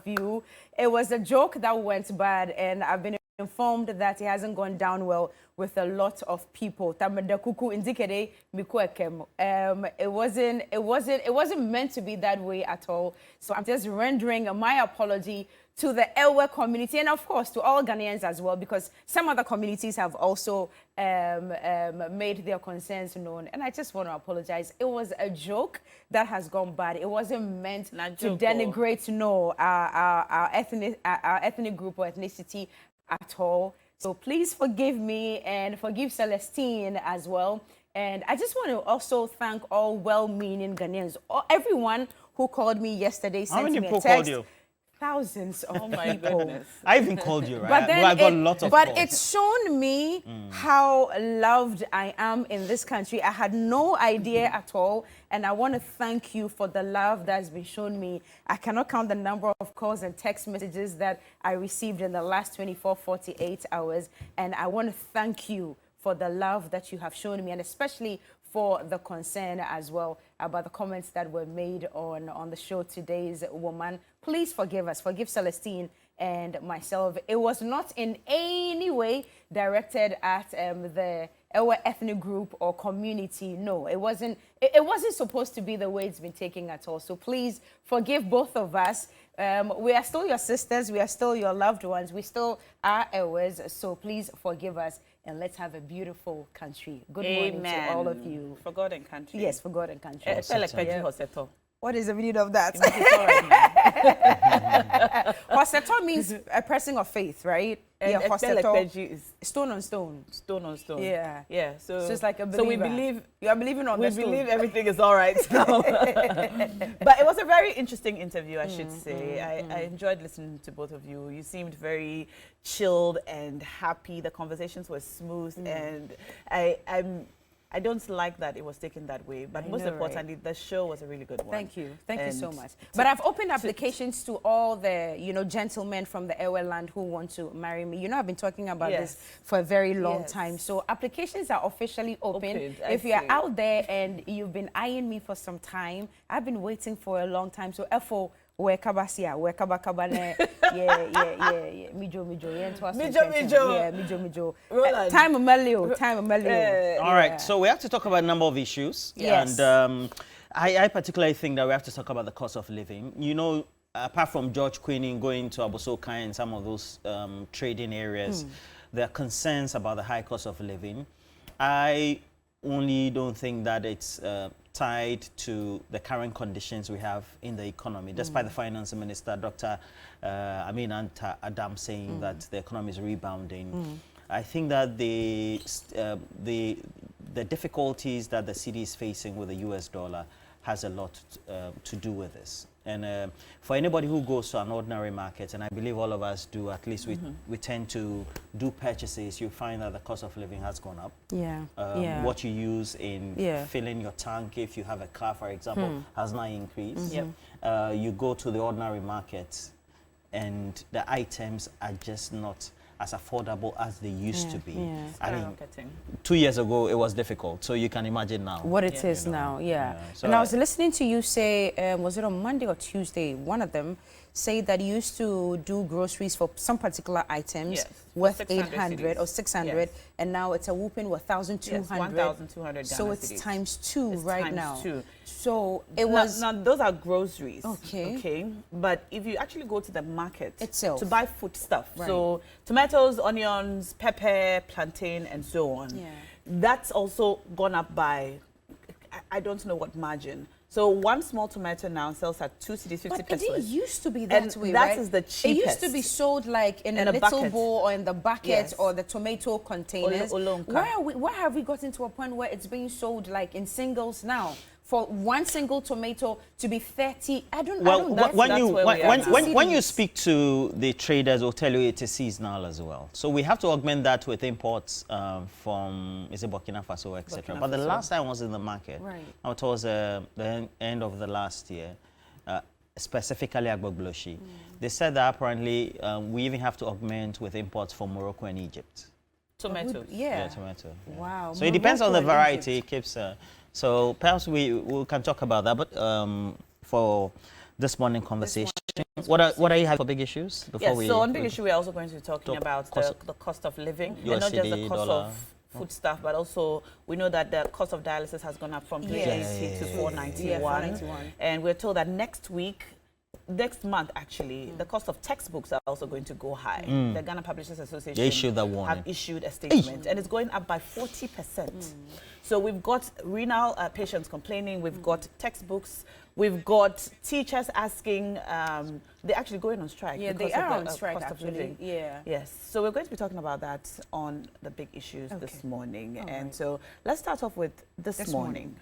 you. It was a joke that went bad, and I've been informed that it hasn't gone down well with a lot of people. It wasn't meant to be that way at all. So I'm just rendering my apology to the Ewe community, and of course to all Ghanaians as well, because some other communities have also made their concerns known. And I just want to apologize. It was a joke that has gone bad. It wasn't meant to denigrate our ethnic group or ethnicity at all. So please forgive me and forgive Celestine as well. And I just want to also thank all well-meaning Ghanaians, everyone who called me yesterday, sent me a text. How many people called you? Thousands of people. My goodness. I even called you, right? But then I got lots of calls. it's shown me how loved I am in this country. I had no idea at all. And I want to thank you for the love that's been shown me. I cannot count the number of calls and text messages that I received in the last 48 hours. And I want to thank you for the love that you have shown me, and especially for the concern as well about the comments that were made on the show today's woman. Please forgive us, forgive Celestine and myself. It was not in any way directed at the Ewe ethnic group or community. No, it wasn't. It wasn't supposed to be the way it's been taken at all. So please forgive both of us. We are still your sisters. We are still your loved ones. We still are Ewes. So please forgive us. And let's have a beautiful country. Good morning to all of you. For God and country. Yes, for God and country. What is the meaning of that? Hoseto means a pressing of faith, right? And yeah, Hoseto is stone on stone. Stone on stone. Yeah. Yeah. So it's like a believer. So we believe you are believing on the stone. We believe everything is all right now. But it was a very interesting interview, I should say. I enjoyed listening to both of you. You seemed very chilled and happy. The conversations were smooth, and I don't like that it was taken that way, but most importantly, the show was a really good one. Thank you so much. But I've opened applications to all the gentlemen from the Ewe land who want to marry me. You know, I've been talking about this for a very long time. So applications are officially open. If you are out there and you've been eyeing me for some time, I've been waiting for a long time. So FO. Mijo. Time Melio. All right, so we have to talk about a number of issues. Yes. And I particularly think that we have to talk about the cost of living. You know, apart from George Queening going to Abosoka and some of those trading areas, there are concerns about the high cost of living. I only don't think that it's tied to the current conditions we have in the economy, despite the finance minister, Dr. Amin Adam, saying that the economy is rebounding. I think that the difficulties that the city is facing with the US dollar has a lot to do with this. And for anybody who goes to an ordinary market, and I believe all of us do, at least we tend to do purchases, you find that the cost of living has gone up. What you use in filling your tank, if you have a car, for example, has now increased. You go to the ordinary market, and the items are just not as affordable as they used to be. I mean, 2 years ago, it was difficult. So you can imagine now. What it is now, So and I was listening to you say, was it on Monday or Tuesday, one of them, say that you used to do groceries for some particular items worth 800 or 600, and now it's a whooping 1,200. 1,200. So it's times 2 right now. 2. So it was... Now, those are groceries. Okay. But if you actually go to the market itself to buy food stuff, so tomatoes, onions, pepper, plantain, and so on, that's also gone up by, I don't know what margin. So one small tomato now sells at 2 cedis 50 pesos. But it used to be that way, right? That is the cheapest. It used to be sold like in a little bucket. bowl or in the bucket or the tomato containers. Why have we gotten to a point where it's being sold like in singles now? For one single tomato to be 30, when you speak to the traders, they'll tell you it is seasonal as well. So we have to augment that with imports from Burkina Faso, etc. But the last time I was in the market, towards the end of the last year, specifically Agbogloshi, they said that apparently we even have to augment with imports from Morocco and Egypt. Tomatoes. Tomato. Wow. So it depends on the variety. It keeps. So perhaps we can talk about that, but for this morning conversation. What are you having for big issues before Yes, we? so on big issue, we're also going to be talking talk about the cost of living, and not just the USD, cost dollar. of food stuff, but also we know that the cost of dialysis has gone up from 380 to 491. Yeah, 491. And we're told that next month actually, the cost of textbooks are also going to go high. The Ghana Publishers Association They issued that warning. have issued a statement, and it's going up by 40%. So we've got renal patients complaining, we've got textbooks, we've got teachers asking, they're actually going on strike. Yeah, because they are of the on strike, cost of actually. living. Yeah. Yes, so we're going to be talking about that on the big issues this morning. And so let's start off with this morning.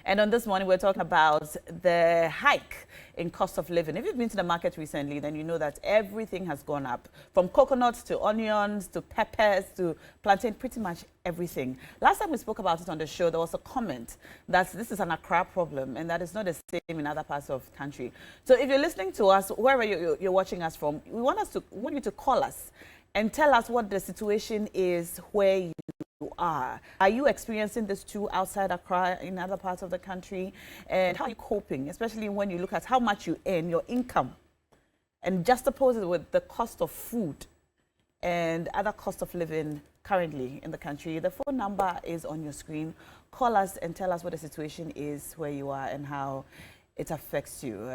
And on this morning, we're talking about the hike in cost of living. If you've been to the market recently, then you know that everything has gone up. From coconuts to onions to peppers to plantain, pretty much everything. Last time we spoke about it on the show, there was a comment that this is an Accra problem and that is not the same in other parts of the country. So if you're listening to us, wherever you're watching us from, we want you to call us and tell us what the situation is where you are. Are you experiencing this too outside Accra, in other parts of the country? And how are you coping, especially when you look at how much you earn, your income, and juxtapose it with the cost of food and other cost of living currently in the country? The phone number is on your screen. Call us and tell us what the situation is where you are and how it affects you.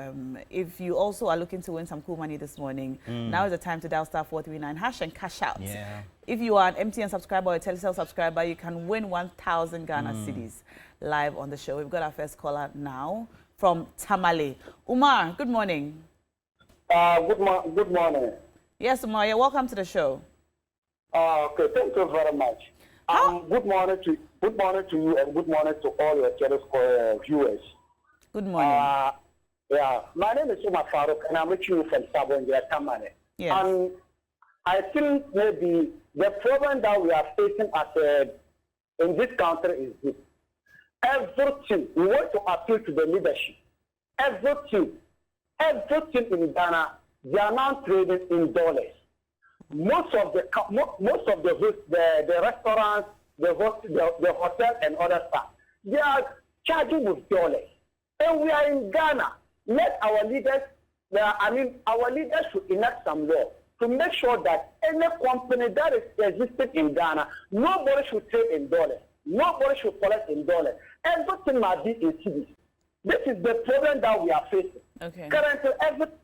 If you also are looking to win some cool money this morning, now is the time to dial *439# and cash out. Yeah. If you are an MTN subscriber or a Telecel subscriber, you can win 1,000 Ghana cedis live on the show. We've got our first caller now from Tamale. Umar, good morning. Good morning. Yes, Umar, you're welcome to the show. Okay, thank you very much. Good morning to you, and good morning to all your channel viewers. Good morning. Yeah, my name is Umar Farouk, and I'm reaching you from Sabonja, Tamale. Yes. And I think maybe the problem that we are facing in this country is this. Everything, we want to appeal to the leadership. Everything in Ghana, they are now trading in dollars. Most of the restaurants, the hotel and other stuff, they are charging with dollars. And we are in Ghana. Let our leaders, our leaders should enact some law to make sure that any company that is existing in Ghana, nobody should trade in dollars. Nobody should collect in dollars. Everything must be in cedis. This is the problem that we are facing. Okay. Currently, everything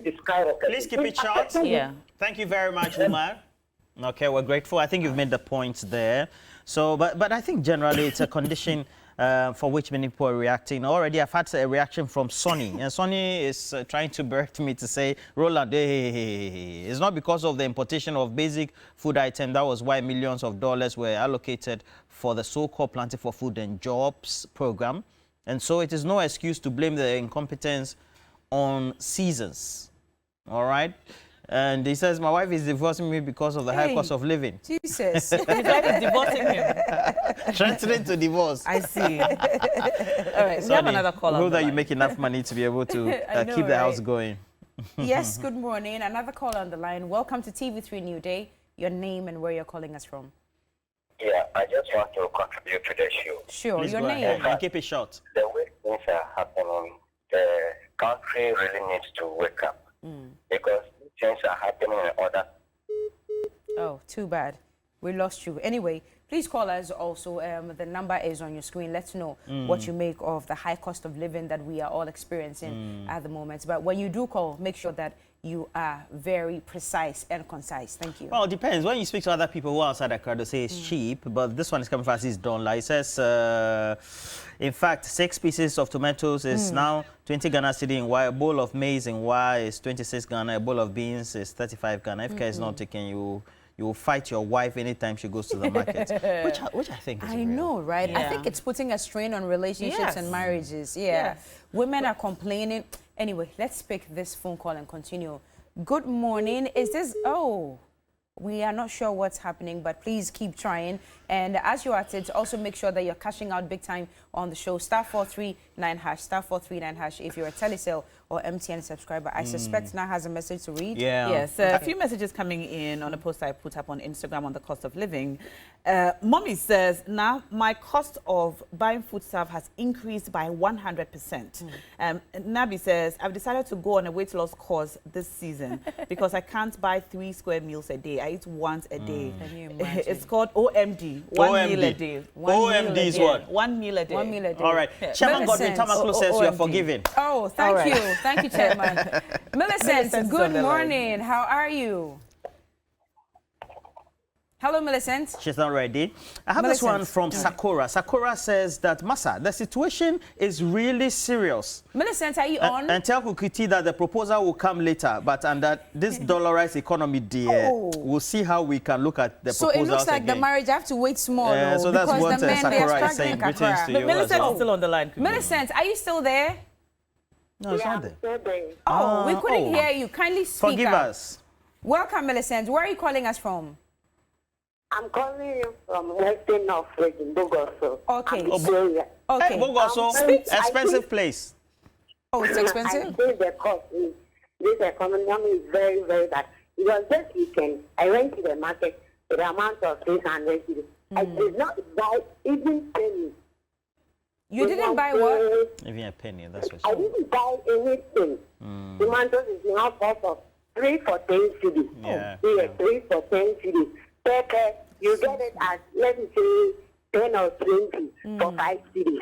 is skyrocketing. Please keep it short. Yeah. Thank you very much, Umar. Okay, we're grateful. I think you've made the points there. So, but I think generally it's a condition for which many people are reacting. Already I've had a reaction from Sonny, and Sonny is trying to berate me to say, Roland, hey, it's not because of the importation of basic food items. That was why millions of dollars were allocated for the so-called Planting for Food and Jobs program. And so it is no excuse to blame the incompetence on seasons. All right? And he says, my wife is divorcing me because of the high cost of living. Jesus. His wife is divorcing him. Threatening to divorce. I see. All right, we have another caller. We hope that you make enough money to be able to know, keep the house right? going. Yes, good morning. Another caller on the line. Welcome to TV3 New Day. Your name and where you're calling us from. Yeah, I just want to contribute to the show. Sure, Please your go name. ahead and keep it short. The way things are happening, the country really needs to wake up because things are happening in other. Oh, too bad. We lost you. Anyway, please call us also. The number is on your screen. Let's know what you make of the high cost of living that we are all experiencing at the moment. But when you do call, make sure that you are very precise and concise. Thank you. Well, it depends. When you speak to other people who are outside Accra, they say it's cheap, but this one is coming from Aziz Donla. It says, in fact, 6 pieces of tomatoes is now 20 Ghana cedi in Y. A bowl of maize in Y is 26 Ghana. A bowl of beans is 35 Ghana. If care is not taken, you will fight your wife anytime she goes to the market, which I think is I real. know, right? I Yeah. think it's putting a strain on relationships Yes. and marriages. Yeah. Yes. Women are complaining. Anyway, let's pick this phone call and continue. Good morning. Is this... Oh. We are not sure what's happening, but please keep trying. And as you're at it, also make sure that you're cashing out big time on the show. Star 439 hash, star 439 hash if you're a Telecel or MTN subscriber. I suspect now has a message to read. Yeah. Yes, a few messages coming in on a post I put up on Instagram on the cost of living. Mommy says, now my cost of buying foodstuff has increased by 100%. Nabi says, I've decided to go on a weight loss course this season because I can't buy 3 square meals a day. I eat once a day. Can you imagine? It's called OMD, one meal a day. OMD is what? 1 meal a day. 1 meal a day. All right. Chairman Godwin Millicent. Tamaklo says you are OMD. forgiven. Oh, thank All right. you. Thank you, Chairman. Millicent, Millicent's good on the line. morning. How are you? Hello, Millicent. She's not ready. I have this Millicent. one from Sakura. Sakura says that, Masa, the situation is really serious. Millicent, are you on? And tell Kukiti that the proposal will come later, but under this dollarized economy, dear, we'll see how we can look at the So proposals it looks like again. the marriage, I have to wait small. Yeah, though, so that's because what the men, they Sakura are is saying. struggling, Greetings Kakra. to But you. Millicent as is still on the line. Millicent, are you still there? No, it's not there. So they, Oh, we couldn't hear you. Kindly speak Forgive up. us. Welcome, Millicent. Where are you calling us from? I'm calling you from Western North region, Bogoso. Okay. I'm Victoria. Okay. Hey, Bogoso, Speak- expensive place. Oh, it's I expensive? think the cost is, this economy is very, very bad. Because this weekend, I went to the market with an amount of 600 cities. I did not buy even penny. You didn't buy what? Even a penny, that's what I she didn't buy anything. Tomatoes is now cost of 3 for 10 cities. Yeah. 3 for 10 cities. Pepper, you get it at, let me say, 10 or 20 for 5 cities.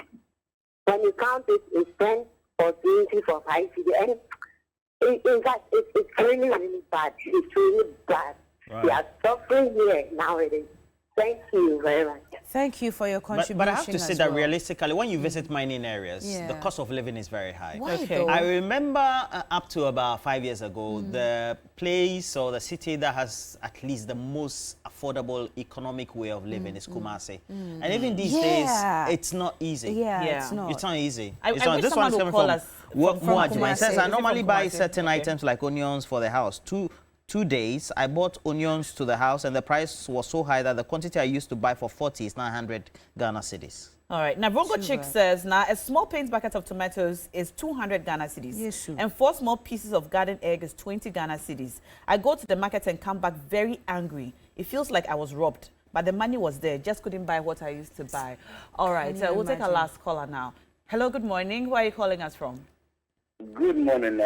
When you count it, it's 10 or 20 for 5 cities. And in fact, it's really, really bad. It's really bad. Right. We are suffering here nowadays. Thank you very much. Thank you for your contribution. But I have to say as that well. realistically, when you visit mining areas, Yeah. the cost of living is very high. Why Okay. though? I remember up to about 5 years ago, the place or the city that has at least the most affordable economic way of living is Kumasi. And even these Yeah. days, it's not easy. Yeah, Yeah. it's not. It's not easy. I It's not. wish This someone one's would coming call from us Muajima. Kumasi. It says, Is I it normally from buy Kumasi? certain Okay. items like onions for the house. Two days, I bought onions to the house and the price was so high that the quantity I used to buy for 40 is 900 Ghana cedis. All right. Now, Bronco Chick bad. says, now a small paint bucket of tomatoes is 200 Ghana cedis. Yes, sir. And 4 small pieces of garden egg is 20 Ghana cedis. I go to the market and come back very angry. It feels like I was robbed, but the money was there. Just couldn't buy what I used to buy. All right. Can you We'll take our imagine? last caller now. Hello. Good morning. Where are you calling us from? Good morning,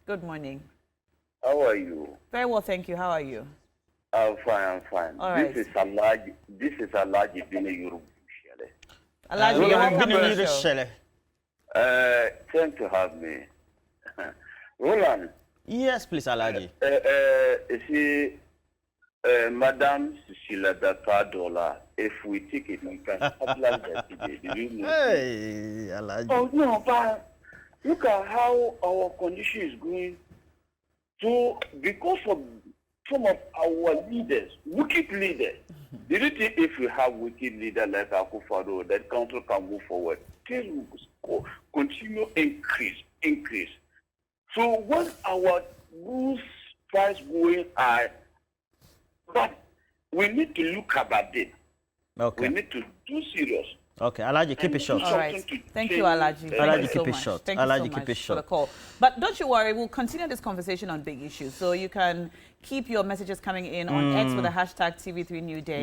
Good morning. How are you? Very well, thank you. How are you? I'm fine, All right. This is Alaji Bini Yorubu. Alaji, Well, you're I've welcome been to in the this show. shele. Thank to have me. Roland, Yes, please, Alaji. see, Madame Cecilia Dapadola, if we take it, we can stabilize that today. Do you know? Hey, Alaji. Oh, no, but look at how our condition is going. So, because of some of our leaders, wicked leaders, do you think if we have wicked leaders like Akufo-Addo, that country can move forward? Things will continue increase. So, when our goods price going high, but we need to look about it. We Okay. need to do serious. Okay, Alaji, keep it short. All right. Something to Thank change. you, Alaji. Thank Alaji, you keep so it much. short. Thank you Alaji, so keep much it for the short. call. But don't you worry, we'll continue this conversation on big issues. So you can keep your messages coming in on X with the hashtag TV3 New Day.